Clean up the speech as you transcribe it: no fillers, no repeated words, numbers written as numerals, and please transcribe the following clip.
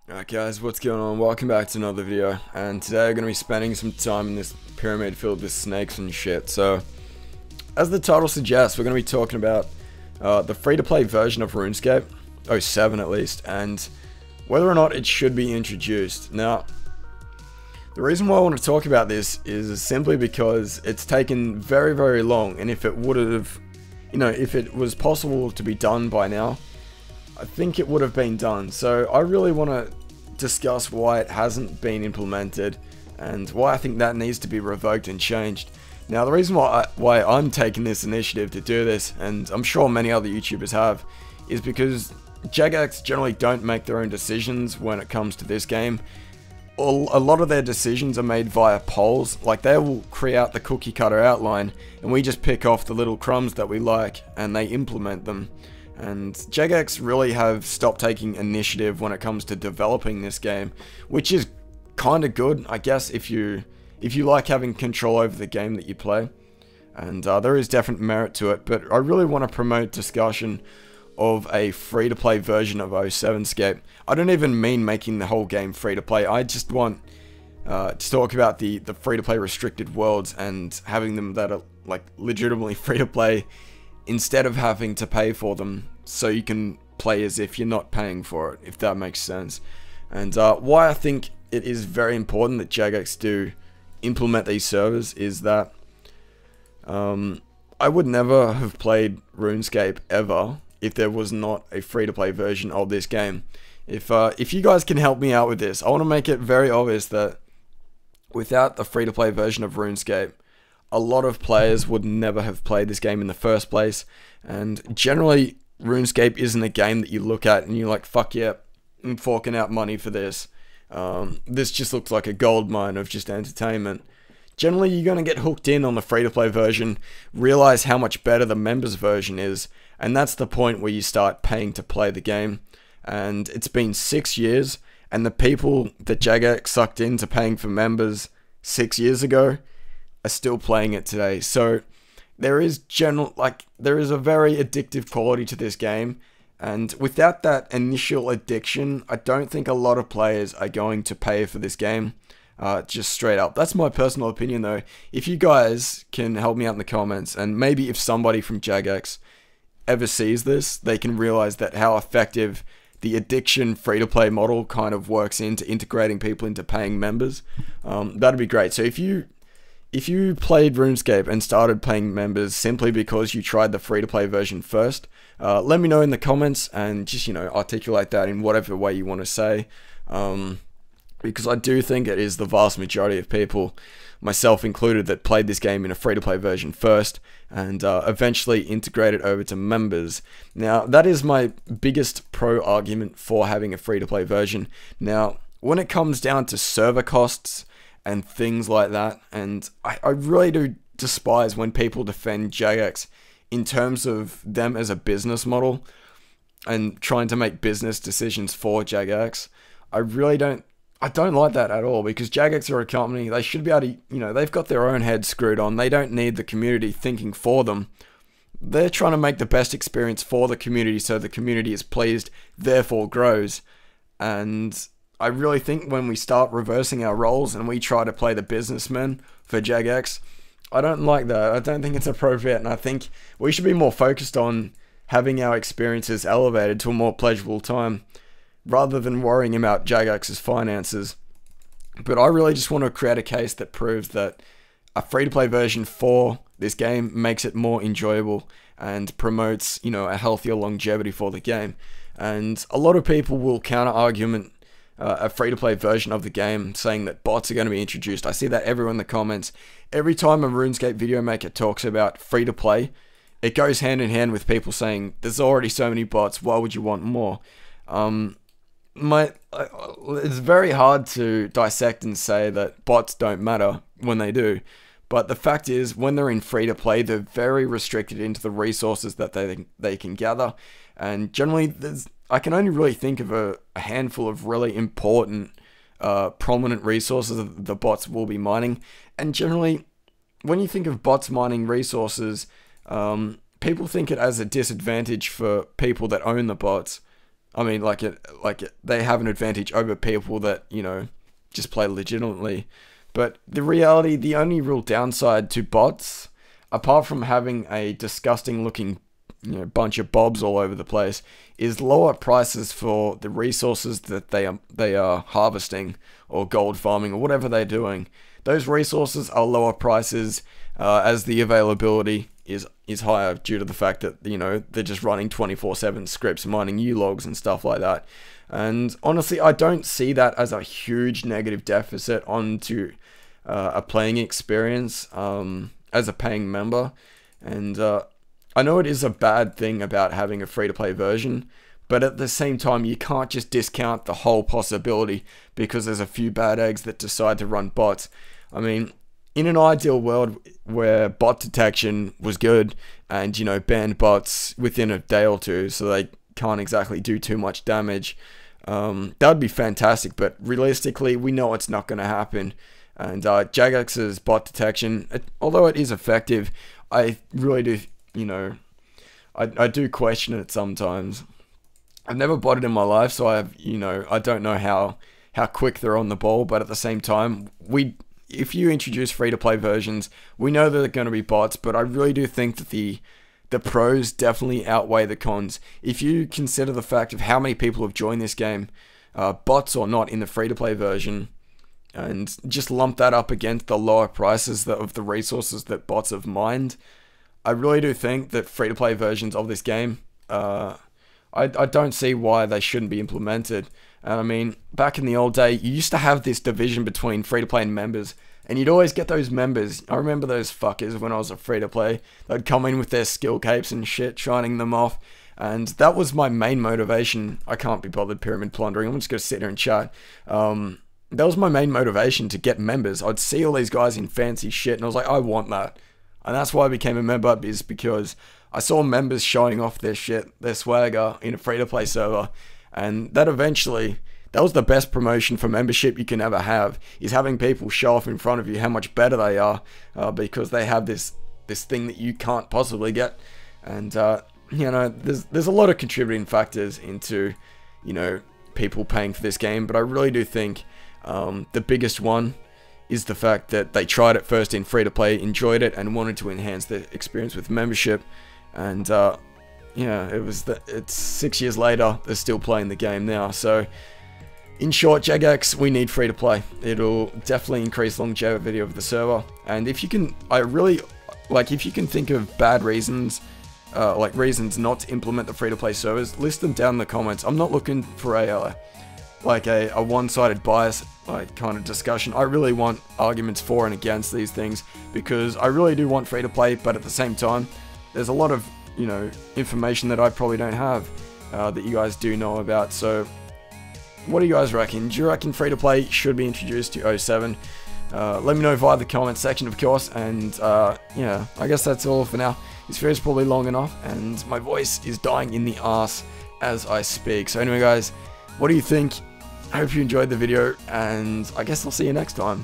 Alright guys, what's going on? Welcome back to another video, and today I'm going to be spending some time in this pyramid filled with snakes and shit. So, as the title suggests, we're going to be talking about the free-to-play version of RuneScape, 07 at least, and whether or not it should be introduced. Now, the reason why I want to talk about this is simply because it's taken very, very long, and if it would have, if it was possible to be done by now, I think it would have been done. So I really want to discuss why it hasn't been implemented and why I think that needs to be revoked and changed. Now, the reason why I'm taking this initiative to do this, and I'm sure many other YouTubers have, is because Jagex generally don't make their own decisions when it comes to this game. A lot of their decisions are made via polls. Like, they will create the cookie cutter outline and we just pick off the little crumbs that we like and they implement them. And Jagex really have stopped taking initiative when it comes to developing this game, which is kind of good, I guess, if you like having control over the game that you play. And there is definite merit to it, but I really want to promote discussion of a free-to-play version of 07scape. I don't even mean making the whole game free-to-play. I just want to talk about the free-to-play restricted worlds and having them that are like legitimately free-to-play, instead of having to pay for them, so you can play as if you're not paying for it, if that makes sense. And why I think it is very important that Jagex do implement these servers is that I would never have played RuneScape ever if there was not a free-to-play version of this game. If you guys can help me out with this, I want to make it very obvious that without the free-to-play version of RuneScape, a lot of players would never have played this game in the first place, and generally RuneScape isn't a game that you look at and you're like, fuck yeah, I'm forking out money for this. This just looks like a gold mine of just entertainment. Generally, you're going to get hooked in on the free-to-play version, realize how much better the members version is, and that's the point where you start paying to play the game. And it's been 6 years, and the people that Jagex sucked into paying for members 6 years ago are still playing it today. So there is there is a very addictive quality to this game, and without that initial addiction, I don't think a lot of players are going to pay for this game, just straight up. That's my personal opinion though. If you guys can help me out in the comments, and maybe if somebody from Jagex ever sees this, they can realize that how effective the addiction free-to-play model kind of works into integrating people into paying members. That'd be great. So if you played RuneScape and started paying members simply because you tried the free-to-play version first, let me know in the comments and just, articulate that in whatever way you want to say. Because I do think it is the vast majority of people, myself included, that played this game in a free-to-play version first and eventually integrated over to members. Now, that is my biggest pro argument for having a free-to-play version. Now, when it comes down to server costs and things like that, and I really do despise when people defend Jagex in terms of them as a business model and trying to make business decisions for Jagex. I don't like that at all, because Jagex are a company. They should be able to, they've got their own head screwed on. They don't need the community thinking for them. They're trying to make the best experience for the community so the community is pleased, therefore grows. And I really think when we start reversing our roles and we try to play the businessman for Jagex, I don't like that. I don't think it's appropriate, and I think we should be more focused on having our experiences elevated to a more pleasurable time, rather than worrying about Jagex's finances. But I really just want to create a case that proves that a free-to-play version for this game makes it more enjoyable and promotes, a healthier longevity for the game. And a lot of people will counter-argument a free-to-play version of the game, saying that bots are going to be introduced. I see that everywhere in the comments. Every time a RuneScape video maker talks about free-to-play, it goes hand in hand with people saying, there's already so many bots, why would you want more? It's very hard to dissect and say that bots don't matter when they do, but the fact is, when they're in free-to-play, they're very restricted into the resources that they can gather, and generally I can only really think of a handful of really important, prominent resources that the bots will be mining. And generally, when you think of bots mining resources, people think it as a disadvantage for people that own the bots. I mean, they have an advantage over people that, you know, just play legitimately. But the reality, the only real downside to bots, apart from having a disgusting looking, you know, bunch of bobs all over the place, is lower prices for the resources that they are harvesting or gold farming or whatever they're doing. Those resources are lower prices as the availability is higher due to the fact that, you know, they're just running 24/7 scripts, mining U-logs and stuff like that. And honestly, I don't see that as a huge negative deficit onto a playing experience as a paying member. And I know it is a bad thing about having a free-to-play version, but at the same time, you can't just discount the whole possibility because there's a few bad eggs that decide to run bots. I mean, in an ideal world where bot detection was good and, you know, banned bots within a day or two so they can't exactly do too much damage, that would be fantastic. But realistically, we know it's not going to happen. And Jagex's bot detection, although it is effective, I really do, you know, I do question it sometimes. I've never botted in my life, so I don't know how quick they're on the ball. But at the same time, if you introduce free-to-play versions, we know that they're going to be bots, but I really do think that the pros definitely outweigh the cons. If you consider the fact of how many people have joined this game, bots or not, in the free-to-play version, and just lump that up against the lower prices of the resources that bots have mined, I really do think that free-to-play versions of this game, I don't see why they shouldn't be implemented. And I mean, back in the old day, you used to have this division between free-to-play and members, and you'd always get those members. I remember those fuckers when I was a free-to-play. They'd come in with their skill capes and shit, shining them off, and that was my main motivation. I can't be bothered pyramid plundering. I'm just going to sit here and chat. That was my main motivation, to get members. I'd see all these guys in fancy shit, and I was like, I want that. And that's why I became a member, is because I saw members showing off their shit, their swagger in a free-to-play server. And that was the best promotion for membership you can ever have, is having people show off in front of you how much better they are, because they have this thing that you can't possibly get. And, you know, there's a lot of contributing factors into, you know, people paying for this game, but I really do think the biggest one is the fact that they tried it first in free-to-play, enjoyed it, and wanted to enhance their experience with membership. And, yeah, it's 6 years later, they're still playing the game now. So, in short, Jagex, we need free to play. It'll definitely increase longevity of the server. And if you can, if you can think of bad reasons, reasons not to implement the free to play servers, list them down in the comments. I'm not looking for a one-sided bias kind of discussion. I really want arguments for and against these things, because I really do want free to play, but at the same time, there's a lot of, you know, information that I probably don't have that you guys do know about. So what do you guys reckon? Do you reckon free to play should be introduced to 07? Let me know via the comment section, of course. And yeah, I guess that's all for now. This video is probably long enough, and my voice is dying in the ass as I speak. So anyway guys, what do you think? I hope you enjoyed the video, and I guess I'll see you next time.